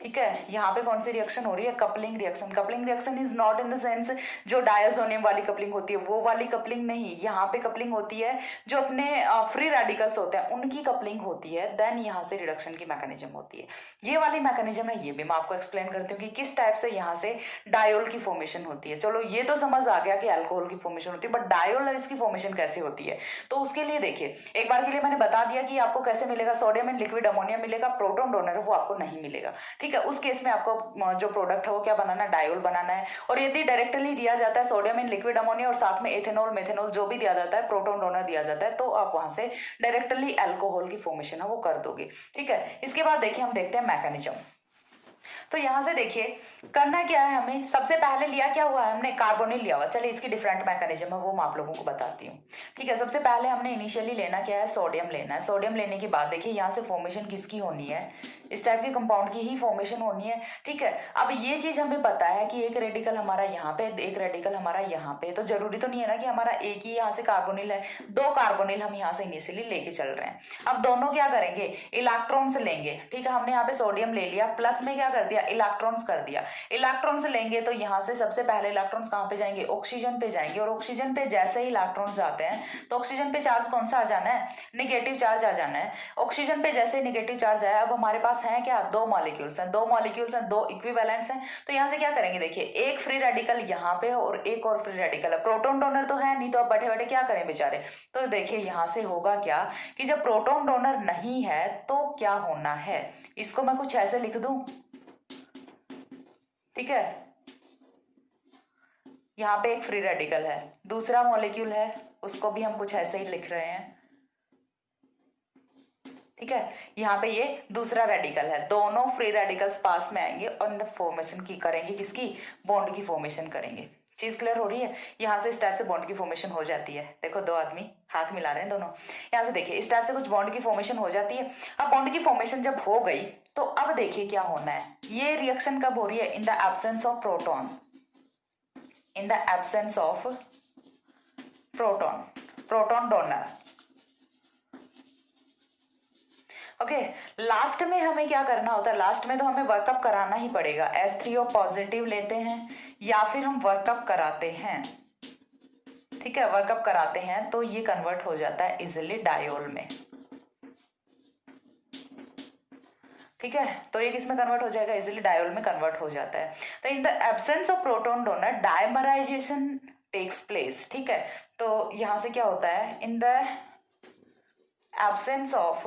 ठीक है, यहाँ पे कौन सी रिएक्शन हो रही है, coupling reaction. Coupling reaction is not in the sense जो डायजोनियम वाली कपलिंग होती है वो वाली कपलिंग नहीं, यहाँ पे कपलिंग होती है जो अपने फ्री रेडिकल्स होते हैं उनकी कपलिंग होती है, देन यहाँ से रिडक्शन की मैकेनिज्म होती है। ये वाली मैकेनिज्म है, ये भी मैं आपको एक्सप्लेन करती हूँ कि किस टाइप से यहाँ से डायोल की फॉर्मेशन होती है। चलो ये तो समझ आ गया कि अल्कोहल की फॉर्मेशन होती है, बट डायोल इसकी फॉर्मेशन कैसे होती है, तो उसके लिए देखिए एक बार के लिए मैंने बता दिया कि आपको कैसे मिलेगा, सोडियम इन लिक्विड अमोनिया मिलेगा, प्रोटॉन डोनर वो आपको नहीं मिलेगा। ठीक है, उस केस में आपको जो प्रोडक्ट है वो क्या बनाना है, डायोल बनाना है। और यदि डायरेक्टली दिया जाता है सोडियम इन लिक्विड अमोनिया और साथ में एथेनॉल मेथेनॉल जो भी दिया जाता है, प्रोटॉन डोनर दिया जाता है, तो आप वहां से डायरेक्टली अल्कोहल की फॉर्मेशन है वो कर दोगे। ठीक है, इसके बाद देखिए हम देखते हैं मैकेनिज्म। तो यहां से देखिए करना क्या है, हमें सबसे पहले लिया क्या हुआ है, हमने कार्बोनिल लिया हुआ। चलिए इसकी डिफरेंट मैकेनिज्म है वो मैं आप लोगों को बताती हूँ। ठीक है, सबसे पहले हमने इनिशियली लेना क्या है, सोडियम लेना है। सोडियम लेने के बाद देखिए यहाँ से फॉर्मेशन किसकी होनी है, इस टाइप के कंपाउंड की ही फॉर्मेशन होनी है। ठीक है, अब ये चीज हमें पता है कि एक रेडिकल हमारा यहाँ पे, एक रेडिकल हमारा यहाँ पे, तो जरूरी तो नहीं है ना कि हमारा एक ही यहाँ से कार्बोनिल है, 2 कार्बोनिल हम यहाँ से इनिशियली लेके चल रहे हैं। अब दोनों क्या करेंगे, इलेक्ट्रॉन्स लेंगे। ठीक है, हमने यहाँ पे सोडियम ले लिया, प्लस में क्या कर दिया, इलेक्ट्रॉन्स कर दिया। इलेक्ट्रॉन्स लेंगे तो यहाँ से सबसे पहले इलेक्ट्रॉन्स कहाँ पे जाएंगे, ऑक्सीजन पे जाएंगे। और ऑक्सीजन पे जैसे ही इलेक्ट्रॉन्स जाते हैं तो ऑक्सीजन पे चार्ज कौन सा आ जाना है, निगेटिव चार्ज आ जाना है। ऑक्सीजन पे जैसे निगेटिव चार्ज आया, अब हमारे पास है क्या, 2 मॉलिक्यूल्स हैं, 2 मॉलिक्यूल्स हैं, 2 इक्विवेलेंट्स हैं। तो यहाँ से क्या करेंगे, देखिए एक फ्री रेडिकल यहाँ पे और एक और फ्री रेडिकल है। प्रोटॉन डोनर तो है नहीं, तो अब बैठे बैठे क्या करें बेचारे। तो देखिए यहाँ से होगा क्या कि जब प्रोटॉन डोनर नहीं है तो क्या होना है, इसको मैं कुछ ऐसे लिख दूं। ठीक है, यहाँ पे एक फ्री रेडिकल है, दूसरा मॉलिक्यूल है, उसको भी हम कुछ ऐसे ही लिख रहे हैं। ठीक है, यहाँ पे ये दूसरा रेडिकल है, दोनों फ्री रेडिकल्स पास में आएंगे और फॉर्मेशन की करेंगे, किसकी, बॉन्ड की फॉर्मेशन करेंगे। चीज क्लियर हो रही है, यहाँ से इस टाइप से बॉन्ड की फॉर्मेशन हो जाती है। देखो 2 आदमी हाथ मिला रहे हैं दोनों, यहाँ से देखिए इस टाइप से कुछ बॉन्ड की फॉर्मेशन हो जाती है। अब बॉन्ड की फॉर्मेशन जब हो गई तो अब देखिए क्या होना है, ये रिएक्शन कब हो रही है, in the absence of proton, in the absence of proton, proton donor. Okay, last में हमें क्या करना होता है, लास्ट में तो हमें वर्कअप कराना ही पड़ेगा। S3O पॉजिटिव लेते हैं या फिर हम वर्कअप कराते हैं। ठीक है, वर्कअप कराते हैं तो ये कन्वर्ट हो जाता है इजिली डायोल में। ठीक है, तो ये किस में कन्वर्ट हो जाएगा, इजिली डायोल में कन्वर्ट हो जाता है। तो in the absence of proton donor dimerization takes place. ठीक है, तो यहां से क्या होता है, in the absence of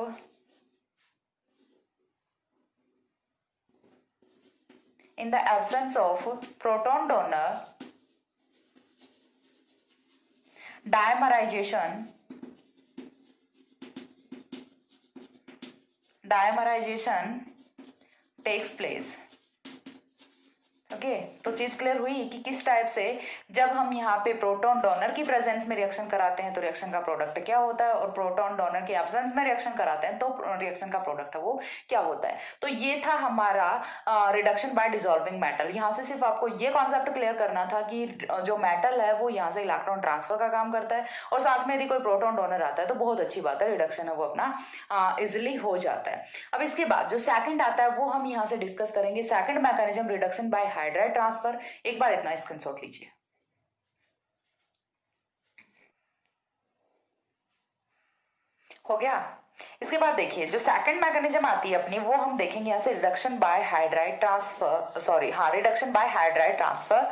in the absence of proton donor, dimerization takes place. Okay तो चीज क्लियर हुई कि किस टाइप से जब हम यहाँ पे प्रोटॉन डोनर की प्रेजेंस में रिएक्शन कराते हैं तो रिएक्शन का प्रोडक्ट क्या होता है, और प्रोटॉन डोनर की एब्सेंस में रिएक्शन कराते हैं तो रिएक्शन का प्रोडक्ट है वो क्या होता है। तो ये था हमारा रिडक्शन बाय डिसॉल्विंग मेटल। यहाँ से सिर्फ आपको ये कॉन्सेप्ट क्लियर करना था कि जो मेटल है वो यहाँ से इलेक्ट्रॉन ट्रांसफर का काम करता है, और साथ में यदि कोई प्रोटॉन डोनर आता है तो बहुत अच्छी बात है, रिडक्शन है वो अपना इजिली हो जाता है। अब इसके बाद जो सेकंड आता है वो हम यहाँ से डिस्कस करेंगे, second mechanism reduction by hydride transfer. एक बार इतना स्क्रीनशॉट लीजिए। हो गया। इसके बाद देखिए जो सेकंड मैकेनिज्म आती है अपनी वो हम देखेंगे यहाँ से reduction by hydride transfer, reduction by hydride transfer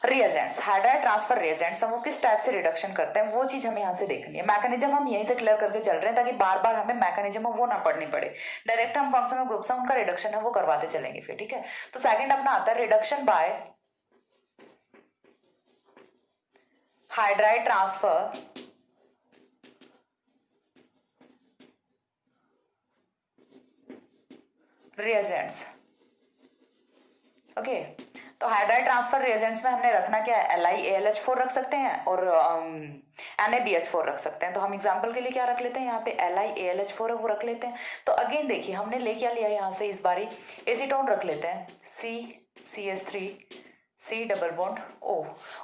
reagents. Hydride transfer reagents हम वो किस टाइप से रिडक्शन करते हैं वो चीज हमें यहाँ से देखनी है। मैकेनिज्म हम यहीं से क्लियर करके चल रहे हैं ताकि बार बार हमें मैकेनिज्म वो ना पढ़नी पड़े, डायरेक्ट हम फंक्शनल ग्रुप से उनका रिडक्शन है वो करवाते चलेंगे फिर, ठीक है। तो सेकंड अपना आता है reduction by hydride transfer reagents. Okay तो हाइड्राइड ट्रांसफर रिएजेंट्स में हमने रखना क्या है, LiAlH4 रख सकते हैं और NaBH4 रख सकते हैं। तो हम एग्जांपल के लिए क्या रख लेते हैं, यहाँ पे LiAlH4 है वो रख लेते हैं। तो अगेन देखिए हमने ले क्या लिया यहाँ से, इस बारी एसीटोन रख लेते हैं, CCH3 C double bond O।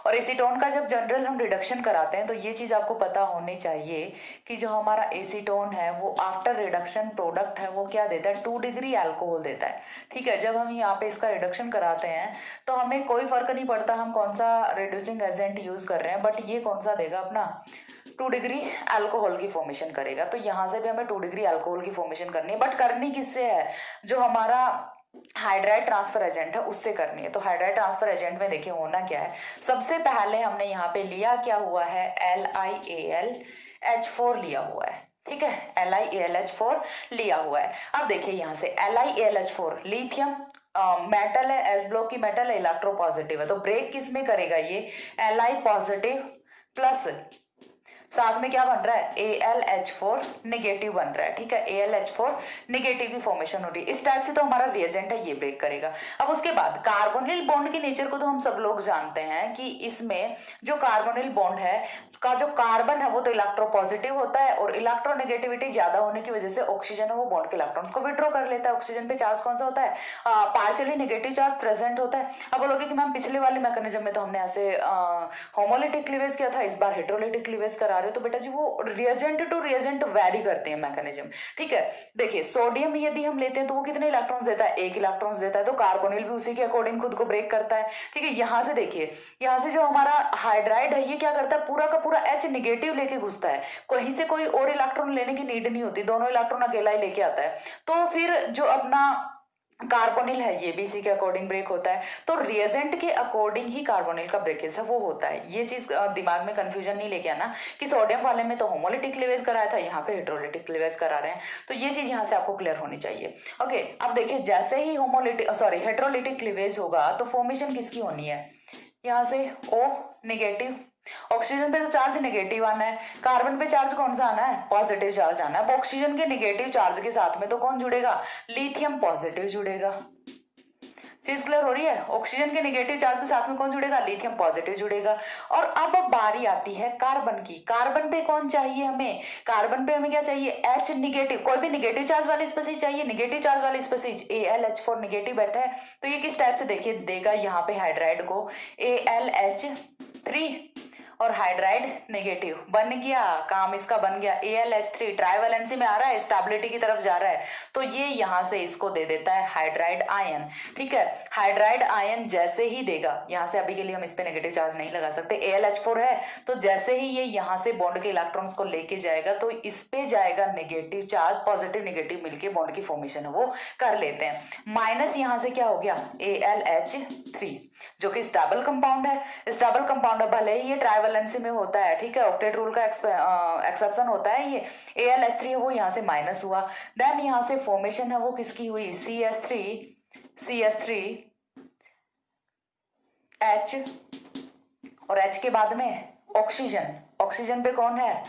और एसीटोन का जब जनरल हम रिडक्शन कराते हैं तो ये चीज आपको पता होनी चाहिए कि जो हमारा एसीटोन है वो आफ्टर रिडक्शन प्रोडक्ट है वो क्या देता है, 2 डिग्री अल्कोहल देता है, ठीक है। जब हम यहाँ पे इसका रिडक्शन कराते हैं तो हमें कोई फर्क नहीं पड़ता हम कौन सा रिड्यूसिंग एजेंट यूज कर रहे हैं, बट ये कौन सा देगा अपना 2 डिग्री अल्कोहल की फॉर्मेशन करेगा। तो यहाँ से भी हमें 2 डिग्री अल्कोहल की फॉर्मेशन करनी है, बट करनी किससे है, जो हमारा हाइड्राइड ट्रांसफर एजेंट है उससे करनी है। तो हाइड्राइड ट्रांसफर एजेंट में देखिए होना क्या है, सबसे पहले हमने यहाँ पे लिया क्या हुआ है, LiAlH4 लिया हुआ है, ठीक है, LiAlH4 लिया हुआ है। अब देखिए यहाँ से LiAlH4 लिथियम मेटल है, एस ब्लॉक की मेटल है, इलेक्ट्रोपॉजिटिव है, तो ब्रेक किस में करेगा ये, Li पॉजिटिव प्लस साथ में क्या बन रहा है, AlH4 नेगेटिव बन रहा है, ठीक है, AlH4 नेगेटिव की फॉर्मेशन हो रही है। इस टाइप से तो हमारा रिएजेंट है ये ब्रेक करेगा। अब उसके बाद कार्बोनिल बॉन्ड के नेचर को तो हम सब लोग जानते हैं कि इसमें जो कार्बोनिल बॉन्ड है का जो कार्बन है वो तो इलेक्ट्रोपॉजिटिव होता है, और इलेक्ट्रोनेगेटिविटी ज्यादा होने की वजह से ऑक्सीजन है वो बॉन्ड के इलेक्ट्रॉन्स को विड्रॉ कर लेता है। ऑक्सीजन पे चार्ज कौन सा होता है, पार्शियली नेगेटिव चार्ज प्रेजेंट होता है। अब बोलोगे कि मैम पिछले वाले मैकेनिज्म में तो हमने ऐसे होमोलिटिक क्लीवेज किया था, इस बार हेट्रोलिटिक क्लीवेज करा रहे हो, तो बेटा जी वो रिएजेंट टू रिएजेंट वेरी करते हैं मैकेनिज्म, ठीक है। देखिए सोडियम यदि हम लेते हैं तो वो कितने इलेक्ट्रॉन्स देता है, 1 इलेक्ट्रॉन्स देता है, तो कार्बोनिल भी उसी के अकॉर्डिंग खुद को ब्रेक करता है, ठीक है। यहाँ से देखिए, यहाँ से जो हमारा हाइड्राइड है ये क्या करता है, पूरा का पूरा H निगेटिव लेके घुसता है, कहीं से कोई और इलेक्ट्रॉन लेने की नीड नहीं होती, दोनों इलेक्ट्रॉन अकेला ही लेके आता है। तो फिर जो अपना कार्बोनिल है ये भी इसी के अकॉर्डिंग ब्रेक होता है। तो रिएजेंट के अकॉर्डिंग ही कार्बोनिल का ब्रेकेज है वो होता है। ये चीज दिमाग में कंफ्यूजन नहीं लेके आना कि सोडियम वाले में तो होमोलिटिक क्लीवेज कराया था, यहाँ पे हेट्रोलिटिक क्लीवेज करा रहे हैं, तो ये चीज यहाँ से आपको क्लियर होनी चाहिए। ओके अब देखिए जैसे ही हेट्रोलिटिक क्लीवेज होगा तो फॉर्मेशन किसकी होनी है, यहाँ से O नेगेटिव, ऑक्सीजन पे तो चार्ज नेगेटिव आना है, कार्बन पे चार्ज कौन सा आना है, पॉजिटिव चार्ज आना है। ऑक्सीजन के नेगेटिव चार्ज के साथ में तो कौन जुड़ेगा, लिथियम पॉजिटिव जुड़ेगा। चीज क्लियर हो रही है, ऑक्सीजन के नेगेटिव चार्ज के साथ में कौन जुड़ेगा, लिथियम पॉजिटिव जुड़ेगा। और अब बारी आती है कार्बन की, कार्बन पे कौन चाहिए हमें, कार्बन पे हमें क्या चाहिए, H निगेटिव, कोई भी नेगेटिव चार्ज वाली स्पीसीज चाहिए, नेगेटिव चार्ज वाली स्पीसीज AlH4 नेगेटिव बैठा है, तो ये किस टाइप से देखिए देगा यहाँ पे हाइड्राइड को AlH3 और हाइड्राइड नेगेटिव बन गया, काम इसका बन गया, AlH3 ट्राइवेलेंसी में आ रहा है, स्टेबिलिटी की तरफ जा रहा है, तो ये यहां से इसको दे देता है हाइड्राइड आयन, ठीक है। हाइड्राइड आयन जैसे ही देगा, यहां से अभी के लिए हम इस पे नेगेटिव चार्ज नहीं लगा सकते, AlH4 है, तो जैसे ही ये यहां से बॉन्ड के इलेक्ट्रॉन्स को लेके जाएगा तो इस पे जाएगा नेगेटिव चार्ज, पॉजिटिव नेगेटिव मिलके बॉन्ड की फॉर्मेशन है वो कर लेते हैं। माइनस यहां से क्या हो गया, AlH3 जो कि स्टेबल कंपाउंड है, स्टेबल कंपाउंड है, भले ही ये ट्राइवेलेंसी में होता है, ठीक है, ऑक्टेट रूल का एक्सेप्शन होता है ये। AlS3 है वो यहाँ से माइनस हुआ, देन यहाँ से फॉर्मेशन है वो किसकी हुई, CH3 H, और H के बाद में ऑक्सीजन पे कौन है,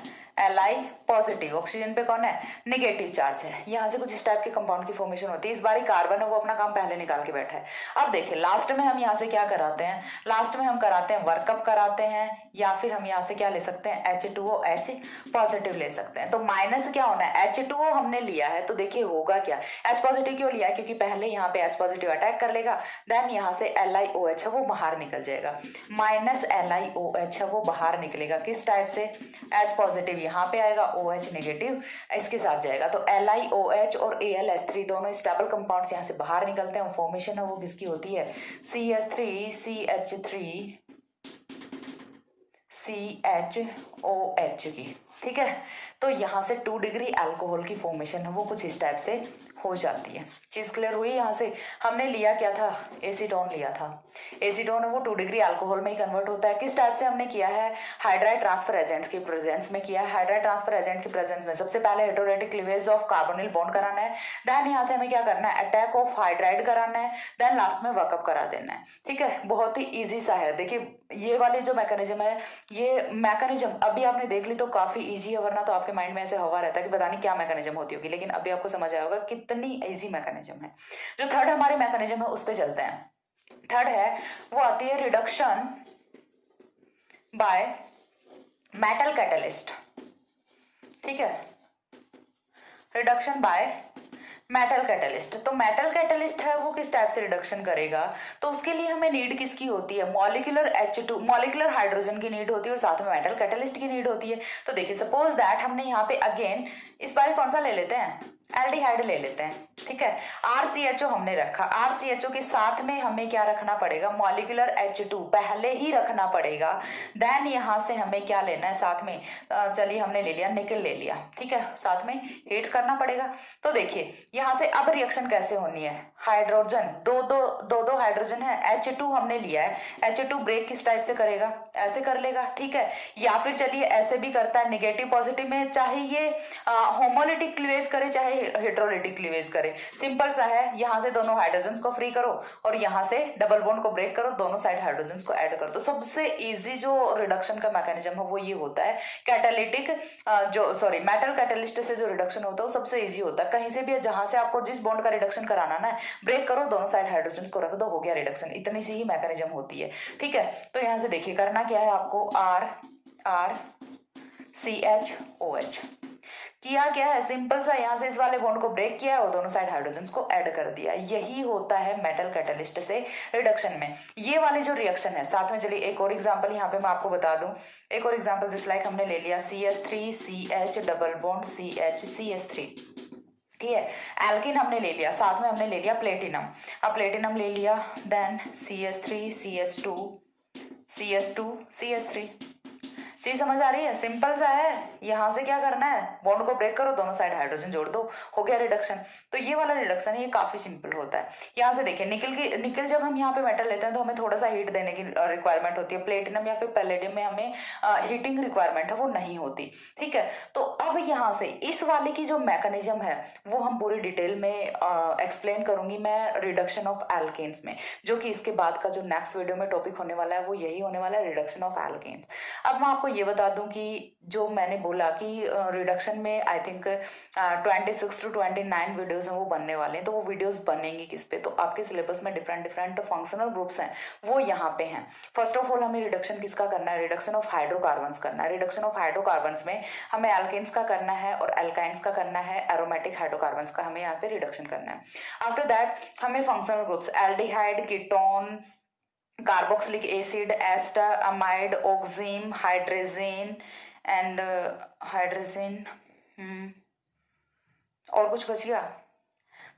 Li पॉजिटिव, ऑक्सीजन पे कौन है, निगेटिव चार्ज है। यहाँ से कुछ इस टाइप के कंपाउंड की फॉर्मेशन होती है। इस बार कार्बन है वो अपना काम पहले निकाल के बैठा है। अब देखिए लास्ट में हम यहाँ से क्या कराते हैं, लास्ट में हम कराते हैं वर्कअप कराते हैं, या फिर हम यहाँ से क्या ले सकते हैं, H2OH पॉजिटिव ले सकते हैं। तो माइनस क्या होना है, H2O हमने लिया है, तो देखिए होगा क्या, H पॉजिटिव क्यों लिया है, क्योंकि पहले यहाँ पे H पॉजिटिव अटैक कर लेगा, देन यहाँ से LiOH है वो बाहर निकल जाएगा, माइनस LiOH है वो बाहर निकलेगा, किस टाइप से, H पॉजिटिव यहाँ पे आएगा, OH नेगेटिव इसके साथ जाएगा, तो LiOH और AlS3 दोनों स्टेबल कंपाउंड्स यहाँ से बाहर निकलते हैं। फॉर्मेशन है वो किसकी होती है, CH3CH3CHOH की, ठीक है। तो यहाँ से 2 डिग्री अल्कोहल की फॉर्मेशन है वो कुछ इस टाइप से हो जाती है। चीज क्लियर हुई। यहाँ से हमने लिया क्या था, एसीटोन लिया था, एसीटोन वो 2 डिग्री अल्कोहल में ही कन्वर्ट होता है। किस टाइप से हमने किया है, हाइड्राइड ट्रांसफर एजेंट की प्रेजेंस में किया है। हाइड्राइड ट्रांसफर एजेंट की प्रेजेंस में सबसे पहले हेटेरोडेटिक क्लीवेज ऑफ कार्बोनिल बॉन्ड कराना है, देन यहाँ से हमें क्या करना है, अटैक ऑफ हाइड्राइड कराना है, देन लास्ट में वर्कअप करा देना है, ठीक है। बहुत ही ईजी सा है। देखिए ये वाली जो मैकेनिज्म है, ये मैकेनिज्म अभी आपने देख ली तो काफी ईजी है, वरना तो आपके माइंड में ऐसे हवा रहता है कि पता नहीं क्या मैकेनिज्म होती होगी, लेकिन अभी आपको समझ आया होगा कितनी इजी मैकेनिज्म है। जो थर्ड हमारे मैकेनिज्म है उस पे चलते हैं। थर्ड है वो आती है रिडक्शन बाय मेटल कैटलिस्ट, ठीक है, रिडक्शन बाय मेटल कैटलिस्ट। तो मेटल कैटलिस्ट है वो किस टाइप से रिडक्शन करेगा, तो उसके लिए हमें नीड किसकी होती है, मॉलिक्यूलर H2 मॉलिक्यूलर हाइड्रोजन की नीड होती है और साथ में मेटल कैटलिस्ट की नीड होती है। तो देखिए सपोज दैट हमने यहाँ पे अगेन इस बार कौन सा ले लेते हैं, एल्डिहाइड ले लेते हैं, ठीक है। RCHO हमने रखा, RCHO के साथ में हमें क्या रखना पड़ेगा, मॉलिक्यूलर H2 पहले ही रखना पड़ेगा, देन यहाँ से हमें क्या लेना है साथ में, चलिए हमने ले लिया निकल ले लिया, ठीक है, साथ में हीट करना पड़ेगा। तो देखिए यहाँ से अब रिएक्शन कैसे होनी है, हाइड्रोजन दो हाइड्रोजन है, H2 हमने लिया है, H2 ब्रेक किस टाइप से करेगा, ऐसे कर लेगा, ठीक है, या फिर चलिए ऐसे भी करता है, निगेटिव पॉजिटिव में, चाहे ये होमोलिटिक क्लीवेज करे चाहे हेटेरोलिटिक क्लीवेज करे, सिंपल सा है। यहाँ से दोनों हाइड्रोजन्स को फ्री करो और यहाँ से डबल बॉन्ड को ब्रेक करो, दोनों साइड हाइड्रोजन्स को ऐड कर दो। सबसे इजी जो रिडक्शन का मैकेनिज्म है वो ये होता है, कैटालिटिक मेटल कैटलिस्ट से जो रिडक्शन होता है वो सबसे इजी होता है। कहीं से भी जहां से आपको जिस बॉन्ड का रिडक्शन कराना ना, ब्रेक करो, दोनों साइड हाइड्रोजन्स को रख दो, हो गया रिडक्शन। इतनी सी ही मैकेनिज्म होती है, ठीक है। तो यहाँ से देखिए करना क्या है आपको, RCHOH किया क्या है, सिंपल सा यहाँ से इस वाले बॉन्ड को ब्रेक किया और दोनों साइड हाइड्रोजन्स को ऐड कर दिया। यही होता है मेटल कैटलिस्ट से रिडक्शन में। ये वाले जो रिएक्शन है साथ में, चलिए एक और एग्जांपल यहाँ पे मैं आपको बता दूं, एक और एग्जांपल जिस लाइक हमने ले लिया CH3CH डबल बॉन्ड CH3, ठीक है, एल्किन हमने ले लिया, साथ में हमने ले लिया प्लेटिनम, अब प्लेटिनम ले लिया, देन CH3CH2CH3 चीज समझ आ रही है, सिंपल सा है। यहाँ से क्या करना है, बॉन्ड को ब्रेक करो, दोनों साइड हाइड्रोजन जोड़ दो, हो गया रिडक्शन। तो ये वाला रिडक्शन है, ये काफी सिंपल होता है। यहाँ से देखिए निकल जब हम यहाँ पे मेटल लेते हैं तो हमें थोड़ा सा हीट देने की रिक्वायरमेंट होती है, प्लेटिनम या फिर पैलेडियम में हमें हीटिंग रिक्वायरमेंट है वो नहीं होती, ठीक है। तो अब यहाँ से इस वाले की जो मैकेनिज्म है वो हम पूरी डिटेल में एक्सप्लेन करूंगी मैं रिडक्शन ऑफ एल्केन्स में, जो कि इसके बाद का जो नेक्स्ट वीडियो में टॉपिक होने वाला है वो यही होने वाला है, रिडक्शन ऑफ एल्केन्स। अब मैं आपको ये बता दूं कि जो मैंने बोला कि रिडक्शन में आई थिंक 26 to 29 वीडियोस हैं वो बनने वाले हैं, तो वो वीडियोस बनेंगी किस पे, तो आपके सिलेबस में डिफरेंट फंक्शनल ग्रुप्स हैं वो यहाँ पे हैं। फर्स्ट ऑफ ऑल हमें रिडक्शन किसका करना है, रिडक्शन ऑफ हाइड्रोकार्बन्स करना है। रिडक्शन ऑफ हाइड्रोकार्बन्स में हमें एल्केन्स का करना है और एल्काइंस का करना है, एरोमेटिक हाइड्रोकार्बन्स का हमें यहाँ पे रिडक्शन करना है। आफ्टर दैट हमें functional groups aldehyde, ketone, carboxylic acid, ester, amide, oxime, hydrogen and hydrogen और कुछ बच गया,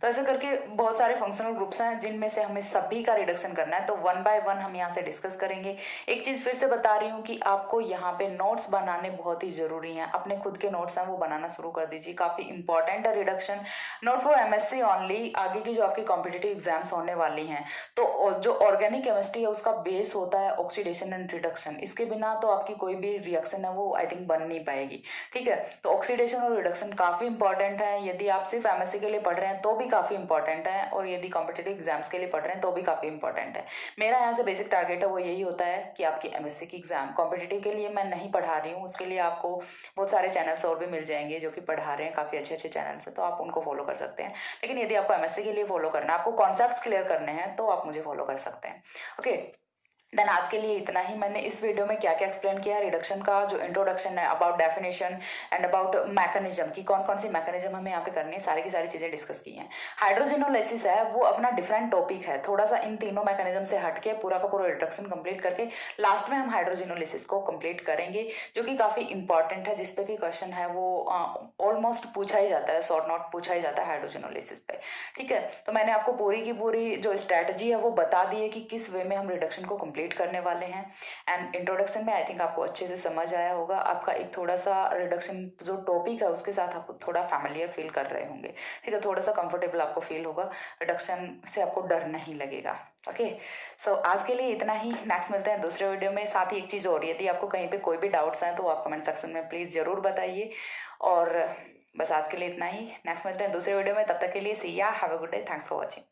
तो ऐसे करके बहुत सारे फंक्शनल ग्रुप्स हैं जिनमें से हमें सभी का रिडक्शन करना है। तो वन बाय वन हम यहाँ से डिस्कस करेंगे। एक चीज फिर से बता रही हूँ कि आपको यहाँ पे नोट्स बनाने बहुत ही जरूरी हैं। अपने खुद के नोट्स हैं वो बनाना शुरू कर दीजिए, काफी इंपॉर्टेंट है reduction, not for MSc only, आगे की जो आपकी कॉम्पिटेटिव एग्जाम्स होने वाली हैं। तो जो ऑर्गेनिक केमिस्ट्री है उसका बेस होता है ऑक्सीडेशन एंड रिडक्शन। इसके बिना तो आपकी कोई भी रिएक्शन है वो आई थिंक बन नहीं पाएगी। ठीक है, तो ऑक्सीडेशन और रिडक्शन काफी इंपॉर्टेंट है। यदि आप सिर्फ एमएससी के लिए पढ़ रहे हैं तो भी काफी इंपॉर्टेंट है, और यदि कॉम्पिटेटिव एग्जाम्स के लिए पढ़ रहे हैं तो भी काफी इंपॉर्टेंट है। मेरा यहाँ से बेसिक टारगेट है वो यही होता है कि आपकी एमएससी की एग्जाम, कॉम्पिटेटिव के लिए मैं नहीं पढ़ा रही हूँ, उसके लिए आपको बहुत सारे चैनल्स और भी मिल जाएंगे जो कि पढ़ा रहे हैं, काफी अच्छे अच्छे चैनल्स हैं, तो आप उनको फॉलो कर सकते हैं। लेकिन यदि आपको एमएससी के लिए फॉलो करना है, आपको कॉन्सेप्ट्स क्लियर करने हैं, तो आप मुझे फॉलो कर सकते हैं। ओके, देन आज के लिए इतना ही। मैंने इस वीडियो में क्या क्या एक्सप्लेन किया, रिडक्शन का जो इंट्रोडक्शन है, about definition and about mechanism की कौन कौन सी मैकेनिज्म हमें यहाँ पे करनी है, सारी की सारी चीजें डिस्कस की हैं। हाइड्रोजिनोलिसिस है वो अपना डिफरेंट टॉपिक है, थोड़ा सा इन तीनों मैकेनिज्म से हटके पूरा का पूरा रिडक्शन कंप्लीट करके लास्ट में हम हाइड्रोजिनोलिसिस को कंप्लीट करेंगे, जो कि काफी इंपॉर्टेंट है, जिसपे की क्वेश्चन है वो ऑलमोस्ट पूछा ही जाता है, शॉर्ट नोट पूछा ही जाता है हाइड्रोजिनोलिसिस पे। ठीक है, तो मैंने आपको पूरी की पूरी जो स्ट्रैटेजी है वो बता दी है कि किस वे में हम रिडक्शन को कंप्लीट करने वाले हैं। एंड इंट्रोडक्शन में आई थिंक आपको अच्छे से समझ आया होगा। आपका एक थोड़ा सा रिडक्शन जो टॉपिक है उसके साथ आप थोड़ा फैमिलियर फील कर रहे होंगे। ठीक है, थोड़ा सा कंफर्टेबल आपको फील होगा, रिडक्शन से आपको डर नहीं लगेगा। ओके, सो आज के लिए इतना ही। नेक्स्ट मिलते हैं दूसरे वीडियो में। साथ ही एक चीज़ और, यदि आपको कहीं पे कोई भी डाउट्स हैं तो आप कमेंट सेक्शन में प्लीज़ ज़रूर बताइए। और बस आज के लिए इतना ही। नेक्स्ट मिलते हैं दूसरे वीडियो में, तब तक के लिए सी या, have a good day, thanks for watching.